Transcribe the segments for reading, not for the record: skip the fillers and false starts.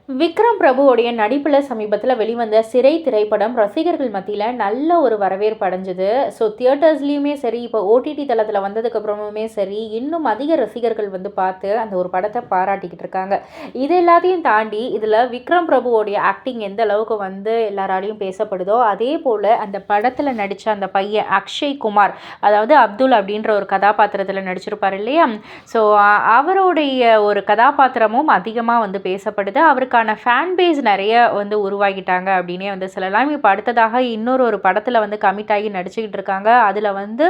விக்ரம் பிரபுவோடைய நடிப்பில் சமீபத்தில் வெளிவந்த சிறை திரைப்படம் ரசிகர்கள் மத்தியில் நல்ல ஒரு வரவேற்பு அடைஞ்சது. ஸோ தியேட்டர்ஸ்லேயுமே சரி, இப்போ ஓடிடி தளத்தில் வந்ததுக்கப்புறமுமே சரி, இன்னும் அதிக ரசிகர்கள் வந்து பார்த்து அந்த ஒரு படத்தை பாராட்டிக்கிட்டு இருக்காங்க. இது எல்லாத்தையும் தாண்டி இதில் விக்ரம் பிரபுவோடைய ஆக்டிங் எந்த அளவுக்கு வந்து எல்லாராலையும் பேசப்படுதோ, அதே போல் அந்த படத்தில் நடித்த அந்த பையன் அக்ஷய் குமார், அதாவது அப்துல் அப்படின்ற ஒரு கதாபாத்திரத்தில் நடிச்சிருப்பார் இல்லையா? ஸோ அவருடைய ஒரு கதாபாத்திரமும் அதிகமாக வந்து பேசப்படுது. அவருக்கு ஃபேன் பேஸ் நிறைய வந்து உருவாகிட்டாங்க அப்படின்னே வந்து சொல்லலாம். இப்போ அடுத்ததாக இன்னொரு படத்தில் வந்து கமிட் ஆகி நடிச்சுக்கிட்டு இருக்காங்க. அதில் வந்து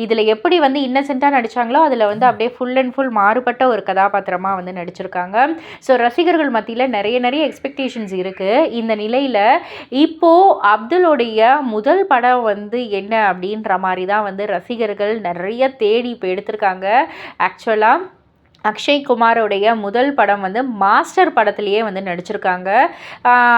இதில் எப்படி வந்து இன்னசென்ட்டாக நடித்தாங்களோ அதில் வந்து அப்படியே ஃபுல் அண்ட் ஃபுல் மாறுபட்ட ஒரு கதாபாத்திரமாக வந்து நடிச்சிருக்காங்க. ஸோ ரசிகர்கள் மத்தியில் நிறைய எக்ஸ்பெக்டேஷன்ஸ் இருக்குது. இந்த நிலையில் இப்போது அப்துலோடைய முதல் படம் வந்து என்ன அப்படின்ற மாதிரி தான் வந்து ரசிகர்கள் நிறைய தேடி இப்போ எடுத்திருக்காங்க. ஆக்சுவலாக அக்ஷய் குமாரோடைய முதல் படம் வந்து மாஸ்டர் படத்துலேயே வந்து நடிச்சிருக்காங்க.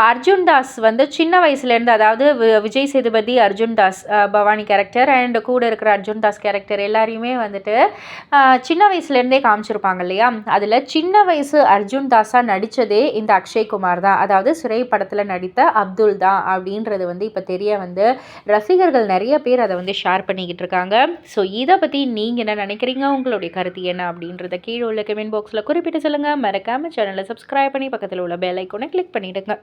அர்ஜுன் தாஸ் வந்து சின்ன வயசுலேருந்து, அதாவது விஜய் சேதுபதி, அர்ஜுன் தாஸ், பவானி கேரக்டர் அண்ட் கூட இருக்கிற அர்ஜுன் தாஸ் கேரக்டர் எல்லாரையுமே வந்துட்டு சின்ன வயசுலேருந்தே காமிச்சிருப்பாங்க இல்லையா? அதில் சின்ன வயசு அர்ஜுன் தாஸாக நடித்ததே இந்த அக்ஷய் குமார் தான், அதாவது சிறை படத்தில் நடித்த அப்துல் தான் அப்படின்றது வந்து இப்போ தெரிய வந்து ரசிகர்கள் நிறைய பேர் அதை வந்து ஷேர் பண்ணிக்கிட்டு இருக்காங்க. ஸோ இதை பற்றி நீங்கள் என்ன நினைக்கிறீங்க? உங்களுடைய கருத்து என்ன அப்படின்றத கீழே உள்ள கமெண்ட் பாக்ஸில் குறிப்பிட்டு சொல்லுங்கள். மறக்காமல் சேனலை சப்ஸ்கிரைப் பண்ணி பக்கத்தில் உள்ள பெல் ஐக்கானை கிளிக் பண்ணிவிடுங்க.